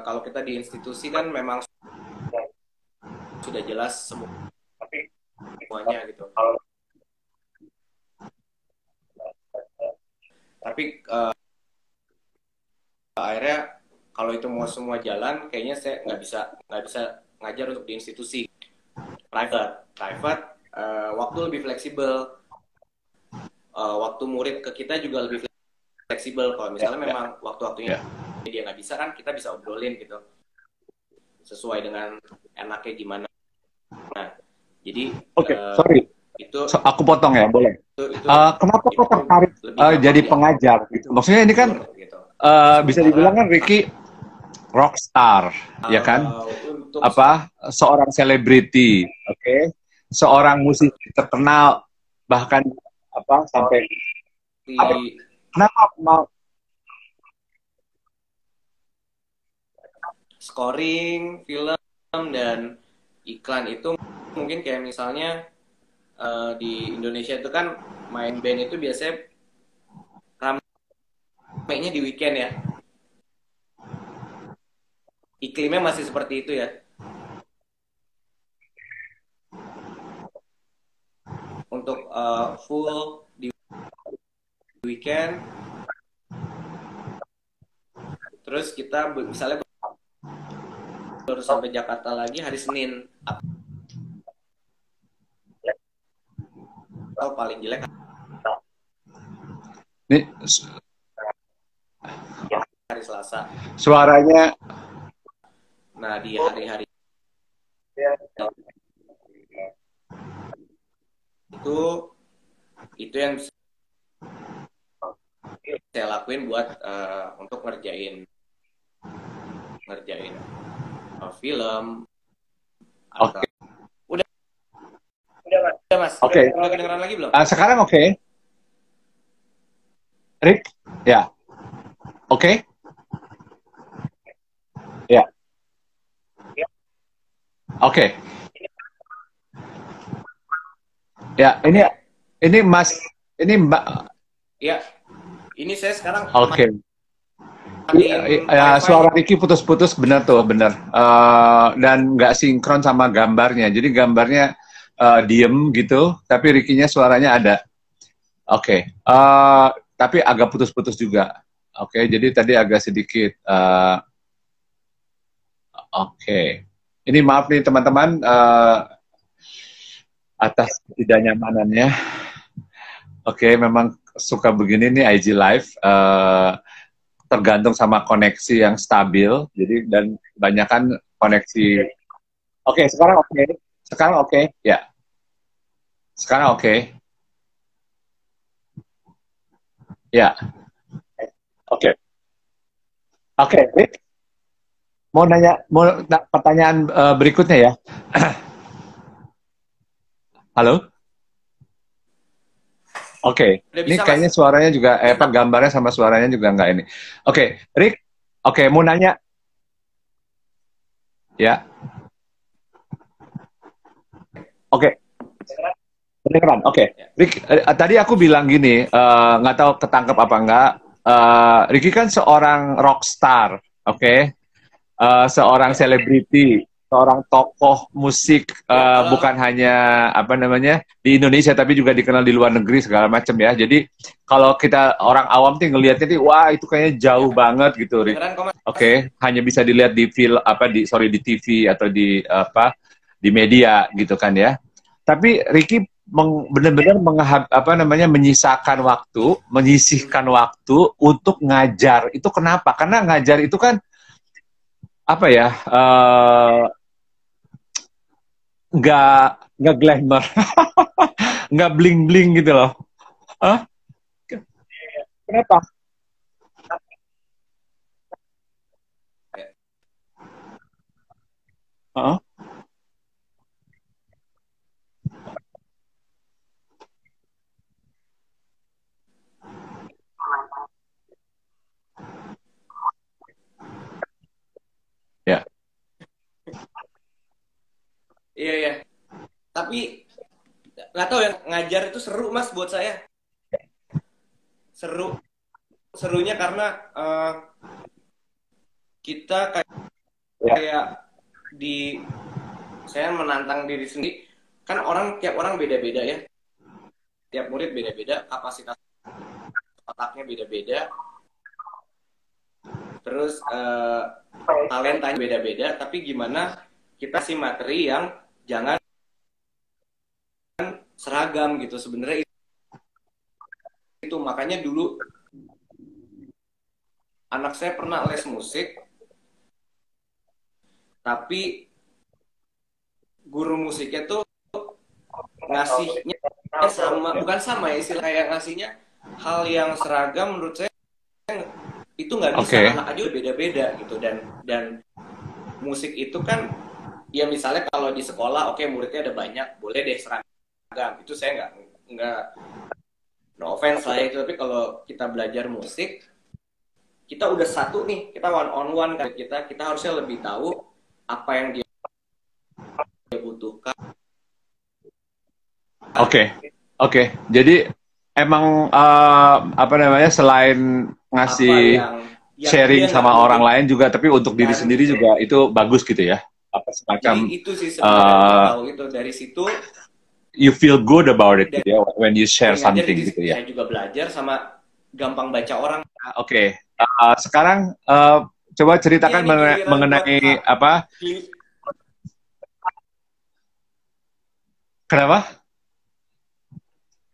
kalau kita di institusi kan memang sudah jelas semuanya gitu. Tapi akhirnya kalau itu mau semua jalan, kayaknya saya nggak bisa ngajar untuk di institusi private. Waktu lebih fleksibel, waktu murid ke kita juga lebih fleksibel. Kalau misalnya memang waktu-waktunya dia nggak bisa, kan kita bisa obrolin gitu, sesuai dengan enaknya gimana. Nah, jadi sorry, itu aku potong ya, boleh? Kenapa kok tertarik jadi pengajar? Gitu. Maksudnya ini kan gitu. Bisa dibilang kan Ricky rockstar, ya kan? Seorang selebriti, oke? Seorang musisi terkenal, bahkan sampai kenapa mau scoring film dan iklan itu mungkin kayak misalnya di Indonesia itu kan main band itu biasanya ramainya di weekend ya. Iklimnya masih seperti itu ya. Untuk full di weekend, terus kita misalnya baru sampai Jakarta lagi hari Senin, atau paling jelek ini hari Selasa. Suaranya. Nah, di hari-hari itu yang saya lakuin buat untuk ngerjain film. Oke. Udah Mas. Oke. Udah kedengeran lagi belum? Sekarang oke. Rick, ya. Oke. Ya. Oke. Ya, ini Mas, ini Mbak. Ya. Ini saya sekarang. Oke. Ya, suara Ricky putus-putus, benar tuh, benar. Dan nggak sinkron sama gambarnya. Jadi gambarnya diem gitu, tapi Ricky-nya suaranya ada. Oke. Tapi agak putus-putus juga. Oke, jadi tadi agak sedikit. Oke. Ini maaf nih teman-teman atas ketidaknyamanannya. Oke, memang suka begini nih IG Live. Tergantung sama koneksi yang stabil. Jadi dan kebanyakan koneksi. Oke, sekarang oke. Sekarang oke, ya. Sekarang oke. Ya. Oke. Oke, Rick. Mau pertanyaan berikutnya ya. Halo? Oke, ini kayaknya suaranya juga, gambarnya sama suaranya juga nggak ini. Oke, Rick. Oke, mau nanya. Ya. Oke. Beneran, oke. Rick, tadi aku bilang gini, nggak tahu ketangkep apa enggak. Ricky kan seorang rockstar, oke? Seorang selebriti, seorang tokoh musik Ya, kalau bukan hanya apa namanya di Indonesia tapi juga dikenal di luar negeri segala macam ya. Jadi kalau kita orang awam tuh ngelihatnya nih wah itu kayaknya jauh ya banget gitu, Rik. kedengeran kok Mas. Oke, hanya bisa dilihat di film apa di TV atau di apa di media gitu kan ya. Tapi Ricky benar-benar apa namanya menyisihkan waktu untuk ngajar. Itu kenapa? Karena ngajar itu kan apa ya? Nggak nggak glamour, nggak bling bling gitu loh. Hah? Kenapa? Hah? Ya, Iya ya. Tapi nggak tahu ya, ngajar itu seru Mas buat saya. Seru, serunya karena kita ya, kayak di saya menantang diri sendiri. Kan tiap orang beda-beda ya. Tiap murid beda-beda, kapasitas otaknya beda-beda. Terus talentanya beda-beda. Tapi gimana kita sih materi yang jangan seragam gitu. Sebenarnya itu makanya dulu anak saya pernah les musik, tapi guru musiknya tuh ngasihnya sama, bukan sama ya, istilah kayak ngasihnya hal yang seragam. Menurut saya itu nggak bisa, oke, anak aja beda-beda gitu. Dan musik itu kan ya misalnya kalau di sekolah oke, muridnya ada banyak, boleh deh seragam, itu saya nggak no offense lah itu. Tapi kalau kita belajar musik, kita udah satu nih, kita one on one kan, kita harusnya lebih tahu apa yang dia butuhkan. oke, oke. Jadi emang apa namanya selain Apa ngasih yang dia sharing nggak sama orang mungkin. lain juga, tapi untuk diri Dan sendiri juga itu bagus gitu ya. Apa jadi semacam itu sih sebenarnya uh, tahu itu dari situ. you feel good about it gitu ya when you share Dari ngajar something jadi gitu ya. saya juga belajar sama gampang baca orang. Oke, sekarang coba Iya ceritakan nih giliran buat mengenai apa? Kenapa?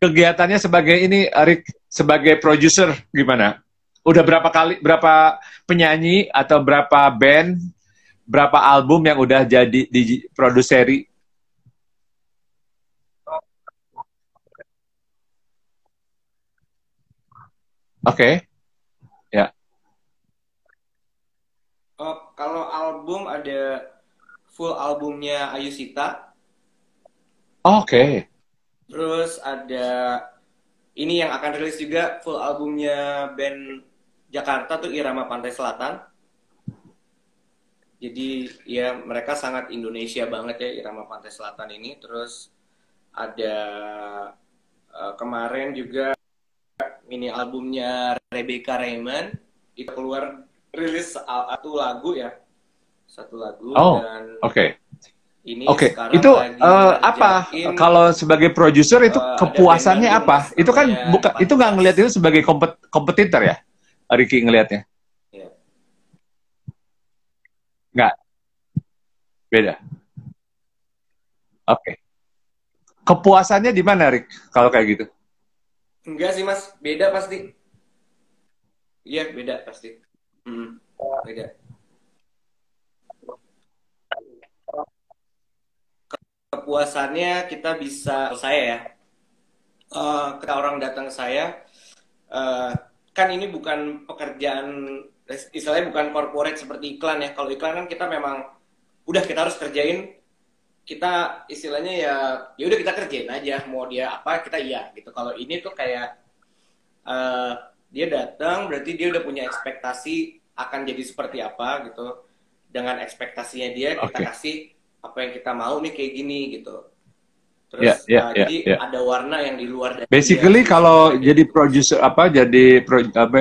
Kegiatannya sebagai ini, Rick, sebagai produser gimana? Udah berapa penyanyi atau berapa band, berapa album yang udah jadi di produseri? Oke, ya. Kalau album ada full albumnya Ayusita, Oke. terus ada ini yang akan rilis juga full albumnya band Jakarta tuh Irama Pantai Selatan. Jadi ya mereka sangat Indonesia banget ya, Irama Pantai Selatan ini. Terus ada kemarin juga mini albumnya Rebecca Raymond, itu keluar rilis satu lagu. Oh, Dan oke. ini Oke, sekarang itu lagi apa? ngerjain Kalau sebagai produser itu ada band kepuasannya Bandung apa? Mas, Itu kan namanya bukan, itu nggak Panturas. ngelihat itu sebagai kompetitor ya, Ricky ngelihatnya? Ya. Nggak, beda. Oke. Kepuasannya di mana, Rick? Kalau kayak gitu? Enggak sih Mas, beda pasti. Iya beda pasti. Beda. Kepuasannya kita bisa, saya ya, ketika orang datang ke saya, eh, kan ini bukan pekerjaan, istilahnya bukan corporate seperti iklan ya. Kalau iklan kan kita memang udah kita harus kerjain, kita istilahnya ya udah kita kerjain aja, mau dia apa kita iya gitu. Kalau ini tuh kayak eh, dia datang berarti dia udah punya ekspektasi akan jadi seperti apa gitu. Dengan ekspektasinya dia kita Oke. kasih apa yang kita mau nih kayak gini gitu. Terus ya, jadi ya. ada warna yang di luar dari dia Basically kalau sebenarnya kayak jadi gitu. producer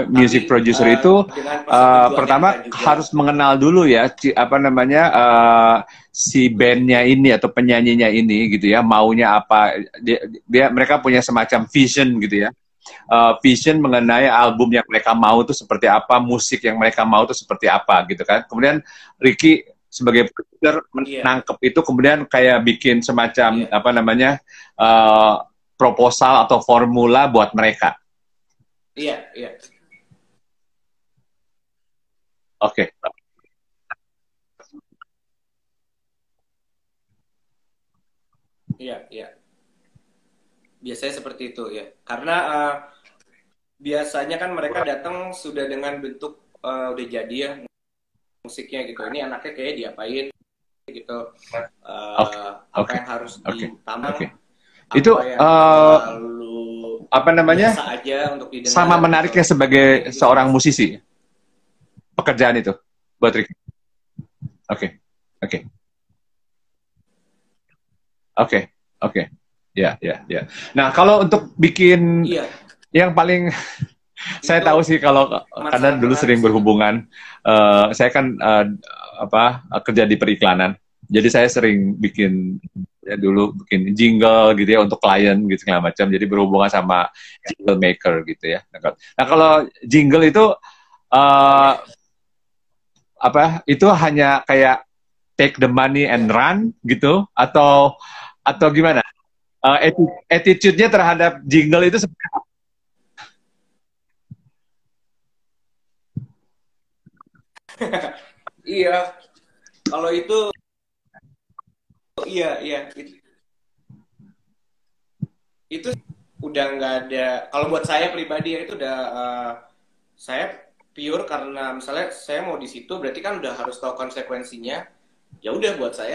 music Tapi producer itu dengan persetujuannya kita pertama juga. harus mengenal dulu ya apa namanya si bandnya ini atau penyanyinya ini gitu ya, maunya apa, mereka punya semacam vision gitu ya. Vision mengenai album yang mereka mau itu seperti apa, musik yang mereka mau itu seperti apa gitu kan. Kemudian Ricky sebagai produser Iya, menangkap itu, kemudian kayak bikin semacam iya, apa namanya uh, proposal atau formula buat mereka. iya, iya, Oke, iya, iya. Biasanya seperti itu ya. Karena biasanya kan mereka datang sudah dengan bentuk udah jadi ya musiknya gitu. Ini anaknya kayak diapain gitu. oke, Apa oke, yang harus oke, ditambang, oke. Itu apa yang terlalu apa namanya biasa aja untuk sama didengar menariknya gitu. Sepertinya sebagai gitu sih seorang Mas. musisi pekerjaan itu buat Ricky. Oke, oke, oke, oke. Ya, ya, ya. Nah, kalau untuk bikin Iya, yang paling saya itu tahu sih kalau karena sangat dulu menarik sering sih itu. berhubungan, saya kan kerja di periklanan, jadi saya sering bikin ya dulu bikin jingle gitu ya untuk klien gitu segala macam, jadi berhubungan sama jingle maker gitu ya. Nah kalau jingle itu Oh uh, iya, apa itu hanya kayak take the money and iya. run gitu atau gimana? Attitude-nya terhadap jingle itu Iya, kalau itu iya, iya. Itu udah nggak ada. Kalau buat saya pribadi ya itu udah saya pure karena misalnya saya mau di situ berarti kan udah harus tahu konsekuensinya. Ya udah buat saya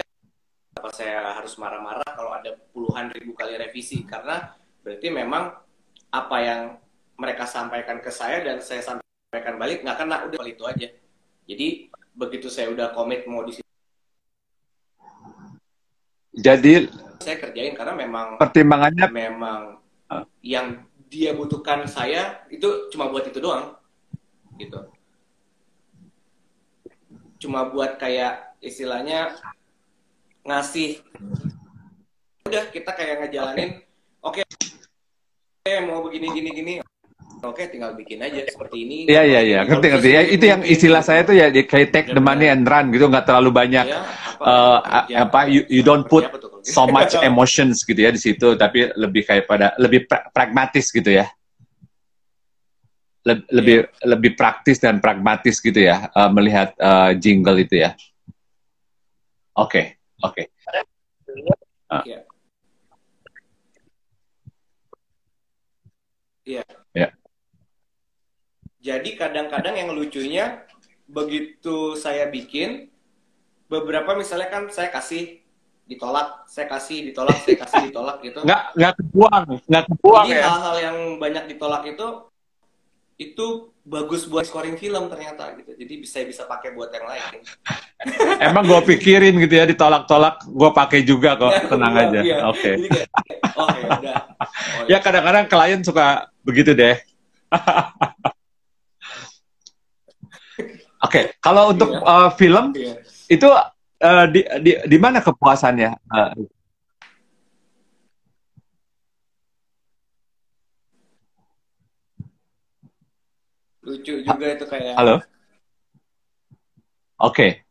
apa saya harus marah-marah kalau ada puluhan ribu kali revisi karena berarti memang apa yang mereka sampaikan ke saya dan saya sampaikan balik nggak kena udah itu aja. Jadi begitu saya udah komit mau di situ jadi saya kerjain karena memang pertimbangannya memang yang dia butuhkan saya itu cuma buat itu doang gitu. Cuma buat kayak istilahnya ngasih udah kita kayak oke. ngejalanin oke mau begini gini gini oke tinggal bikin aja seperti ini Iya, iya, contohnya iya, gini kalau ngerti, bisa ngerti. sih Ya, mirip itu yang miripin istilah gitu saya tuh ya kayak take the money benar-benar and run gitu, nggak terlalu banyak ya apa kerja apa apa ya you don't seperti put apa tuh kalau gitu so much emotions gitu ya di situ, tapi lebih kayak pada lebih pragmatis gitu ya, lebih iya lebih praktis dan pragmatis gitu ya, melihat jingle itu ya. Oke, oke. Uh, iya iya ya, jadi kadang-kadang yang lucunya begitu saya bikin beberapa misalnya kan saya kasih ditolak saya kasih ditolak saya kasih ditolak gitu nggak kebuang jadi ya. hal-hal yang banyak ditolak itu bagus buat scoring film ternyata gitu. Jadi bisa bisa pakai buat yang lain. Emang gue pikirin gitu ya, ditolak-tolak, gue pakai juga kok, Ya, tenang gua, aja. iya. Oke. Jadi kayak, oh ya udah. Oh Ya ya. kadang-kadang klien suka begitu deh. Oke, kalau untuk Iya, film iya. itu di mana kepuasannya? Lucu juga itu kayak Halo, oke.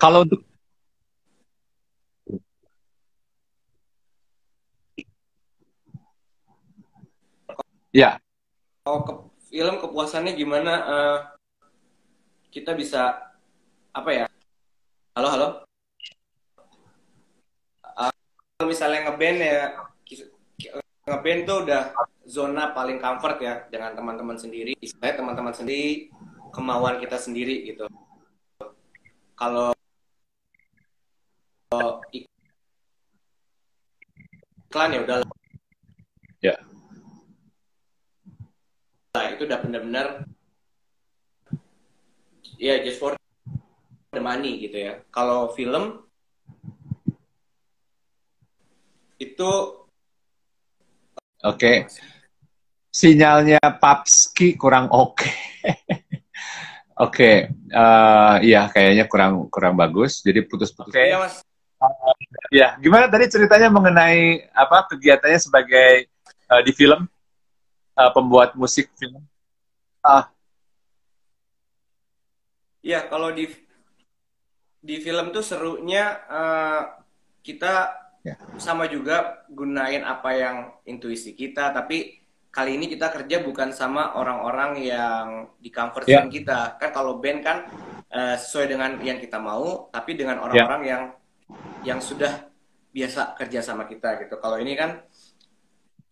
Kalau untuk ya, oh ke, film kepuasannya gimana kita bisa apa ya? Halo, halo. Kalau misalnya ngeband ya ngeband tuh udah zona paling comfort ya dengan teman-teman sendiri. Istilahnya teman-teman sendiri, kemauan kita sendiri gitu. Kalau iklan ya udah ya, lah itu udah benar-benar ya just for the money gitu ya. Kalau film itu Oke. Sinyalnya Papski kurang oke. Oke, iya kayaknya kurang kurang bagus, jadi putus-putus. iya Oke. mas. Ya, gimana tadi ceritanya mengenai apa kegiatannya sebagai di film pembuat musik film? Ah, Iya, kalau di film tuh serunya kita ya, sama juga gunain apa yang intuisi kita, tapi kali ini kita kerja bukan sama orang-orang yang di comfort ya, zone kita. Kan kalau band kan sesuai dengan yang kita mau, tapi dengan ya. orang-orang yang sudah biasa kerja sama kita gitu. Kalau ini kan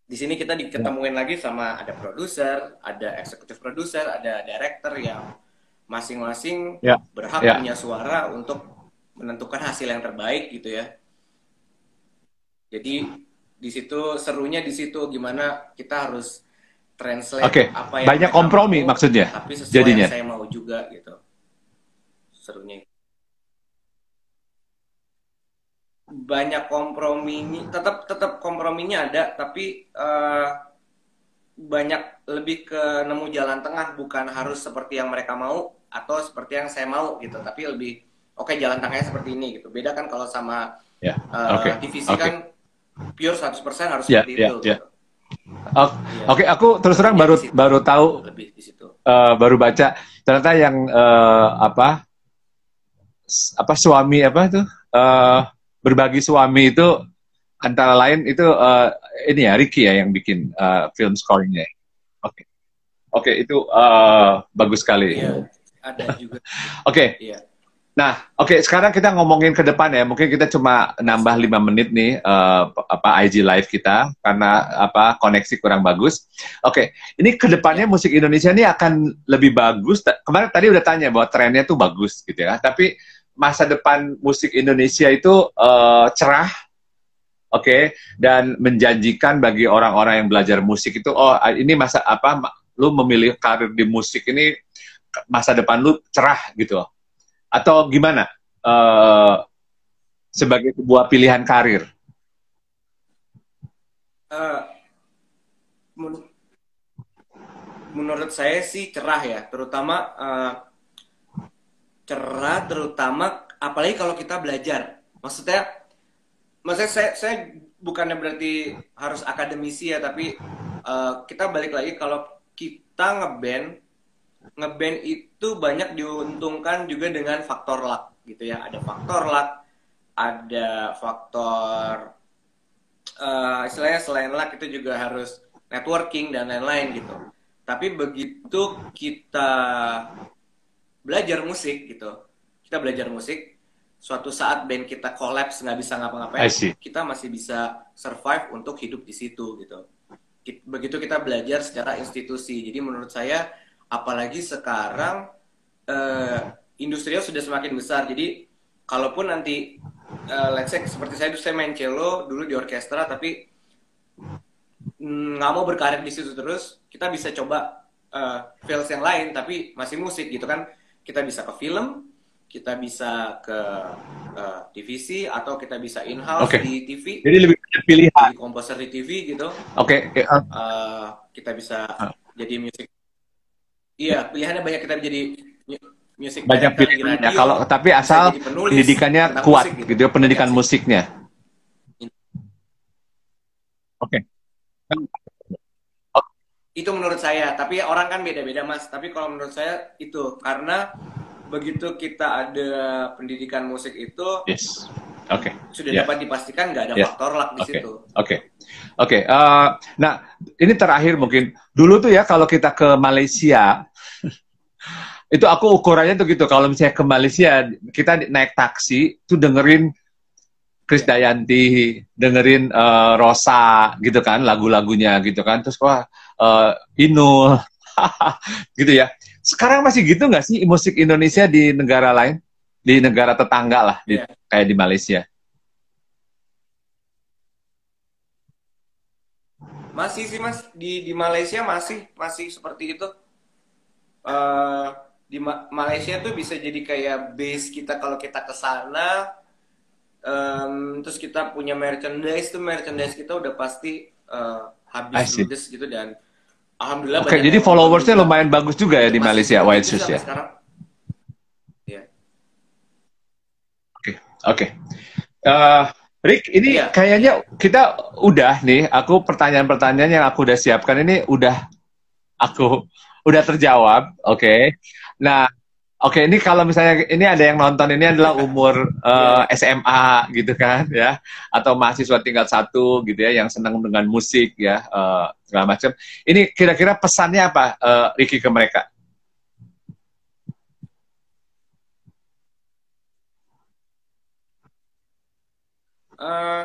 di sini kita Ya. diketemuin lagi sama ada produser, ada eksekutif produser, ada director yang masing-masing Ya, berhak ya. punya suara untuk menentukan hasil yang terbaik gitu ya. Jadi di situ serunya di situ gimana kita harus translate Oke, apa yang banyak mereka kompromi mau, maksudnya tapi sesuai yang jadinya. saya mau juga gitu. Serunya. Banyak komprominya, tetap tetap komprominya ada, tapi banyak lebih ke nemu jalan tengah, bukan harus seperti yang mereka mau atau seperti yang saya mau gitu, tapi lebih oke, jalan tengahnya seperti ini gitu. Beda kan kalau sama Ya, oke, divisi oke. kan pure 100% harus Ya, seperti ya, itu ya. gitu. Iya, Oke, aku terus terang serunya baru di situ, baru tahu, lebih di situ. baru baca ternyata yang apa suami apa tuh berbagi suami itu antara lain itu ini ya Ricky ya yang bikin film scoringnya. Oke, oke itu bagus sekali. Iya, ada juga. Oke, Iya, nah oke sekarang kita ngomongin ke depan ya. Mungkin kita cuma nambah silakan. 5 menit nih apa IG live kita karena apa koneksi kurang bagus. Oke, ini ke Ya, depannya musik Indonesia ini akan lebih bagus. Kemarin tadi udah tanya bahwa trennya tuh bagus gitu ya. Tapi masa depan musik Indonesia itu cerah, oke, dan menjanjikan bagi orang-orang yang belajar musik itu, oh ini masa apa, lu memilih karir di musik ini masa depan lu cerah gitu, atau gimana? Eh, sebagai sebuah pilihan karir. eh, men- menurut saya sih cerah ya, terutama cerah, terutama apalagi kalau kita belajar. Maksudnya saya bukannya berarti harus akademisi ya, tapi kita balik lagi kalau kita ngeband itu banyak diuntungkan juga dengan faktor luck gitu ya. Ada faktor luck, ada faktor istilahnya selain luck itu juga harus networking dan lain-lain gitu. Tapi begitu kita belajar musik gitu, kita belajar musik, suatu saat band kita collapse nggak bisa I ngapa-ngapain, see. kita masih bisa survive untuk hidup di situ gitu. Begitu kita belajar secara institusi. Jadi menurut saya, apalagi sekarang eh, industrinya sudah semakin besar. Jadi kalaupun nanti let's say seperti saya main cello dulu di orkestra, tapi nggak mau berkarir di situ terus, kita bisa coba fields yang lain tapi masih musik gitu kan. Kita bisa ke film, kita bisa ke divisi, atau kita bisa in-house Oke, di TV, jadi lebih banyak pilihan. jadi komposer di TV gitu. Oke, Kita bisa jadi musik. Iya, pilihannya banyak, kita jadi music banyak director di pilihannya. radio, Kalau tapi bisa asal jadi penulis pendidikannya tentang kuat musik gitu. gitu, ya, Banyak pendidikan sih. musiknya. Oke. Itu menurut saya, tapi orang kan beda-beda mas. Tapi kalau menurut saya itu karena begitu kita ada pendidikan musik itu Yes. Oke. sudah Ya. dapat dipastikan nggak ada Ya. faktor luck di Oke. situ. Oke. Oke. Nah, ini terakhir mungkin. Dulu tuh ya kalau kita ke Malaysia, itu aku ukurannya tuh gitu. Kalau misalnya ke Malaysia, kita naik taksi tuh dengerin Krisdayanti, dengerin Rosa gitu kan, lagu-lagunya gitu kan. Terus wah Inul gitu ya. Sekarang masih gitu nggak sih musik Indonesia di negara lain, di negara tetangga lah, Iya. kayak di Malaysia? Masih sih mas, di Malaysia masih seperti itu. Eh, di Malaysia tuh bisa jadi kayak base kita kalau kita ke sana, Terus kita punya merchandise tuh, merchandise kita udah pasti I habis see. ludes gitu, dan alhamdulillah Oke, banyak jadi yang nonton followersnya juga. lumayan bagus juga ya Itu di masih Malaysia ikutin White terus Shoes sampai ya. sekarang. Iya. Oke, oke. Eh, Rick, ini Iya, iya. kayaknya kita udah nih. Aku pertanyaan-pertanyaan yang aku udah siapkan ini aku udah terjawab. Oke. Nah, oke, ini kalau misalnya ini ada yang nonton ini adalah umur Iya, iya. SMA gitu kan ya, atau mahasiswa tingkat 1 gitu ya, yang senang dengan musik ya, segala macam. Ini kira-kira pesannya apa, Ricky, ke mereka? Eh,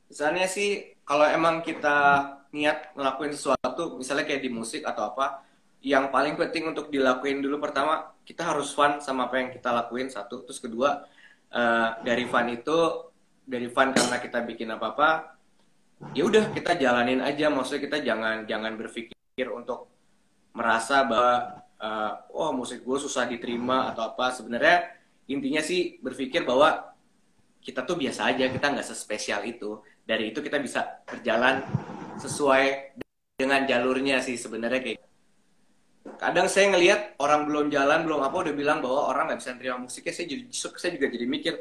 Misalnya sih, kalau emang kita niat ngelakuin sesuatu, misalnya kayak di musik atau apa, yang paling penting untuk dilakuin dulu pertama, kita harus fun sama apa yang kita lakuin, satu. Terus kedua, dari fun itu, dari fun karena kita bikin apa-apa, ya udah kita jalanin aja. Maksudnya kita jangan jangan berpikir untuk merasa bahwa oh musik gue susah diterima atau apa. Sebenarnya intinya sih berpikir bahwa kita tuh biasa aja, kita nggak sespesial itu. Dari itu kita bisa berjalan sesuai dengan jalurnya sih sebenarnya. Kayak kadang saya ngelihat orang belum jalan, belum apa, udah bilang bahwa orang nggak bisa terima musiknya. Saya juga jadi mikir,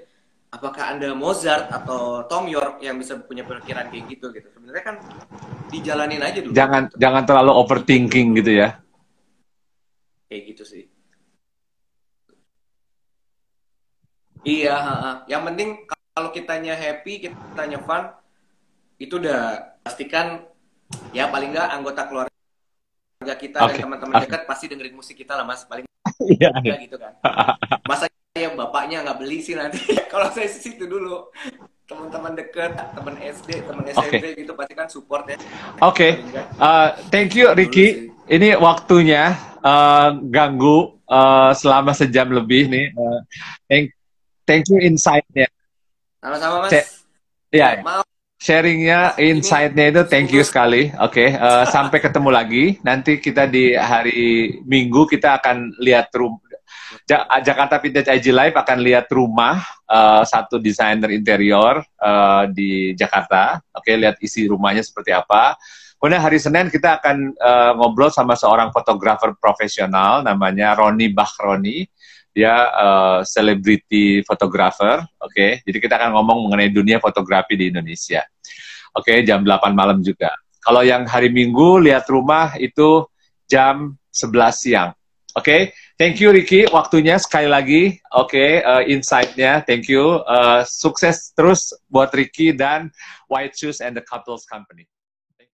apakah Anda Mozart atau Tom York yang bisa punya pemikiran kayak gitu gitu. Sebenarnya kan dijalanin aja dulu Jangan gitu. jangan terlalu Bikin overthinking dulu. gitu ya. Kayak gitu sih. Iya, yang penting kalau kitanya happy, kitanya fun, itu udah pastikan ya paling nggak anggota keluarga kita dan Oke, teman-teman oke. dekat pasti dengerin musik kita lah, Mas, paling Iya, iya. nggak gitu kan. Masa ya bapaknya nggak beli sih nanti. Kalau saya sih itu dulu, teman-teman dekat, teman SD, teman SMP Oke, gitu pasti kan support ya, oke. paling nggak Thank you, itu dulu Ricky. sih. Ini waktunya ganggu selama sejam lebih nih. Thank, thank you insight-nya. Sama-sama, Mas. Sh- Ya, ya. Maaf Sharingnya, ini insight-nya itu thank you sungguh. sekali. Oke, sampai ketemu lagi. Nanti kita di hari Minggu kita akan lihat Jakarta Vintage IG Live akan lihat rumah satu desainer interior di Jakarta. Oke, lihat isi rumahnya seperti apa. Kemudian hari Senin kita akan ngobrol sama seorang fotografer profesional namanya Roni Bahroni. Dia selebriti fotografer. Oke, jadi kita akan ngomong mengenai dunia fotografi di Indonesia. Oke, jam 8 malam juga. Kalau yang hari Minggu lihat rumah itu jam 11 siang. Oke, thank you Ricky, waktunya sekali lagi. Oke, insight-nya, thank you. Sukses terus buat Ricky dan White Shoes and the Couples Company.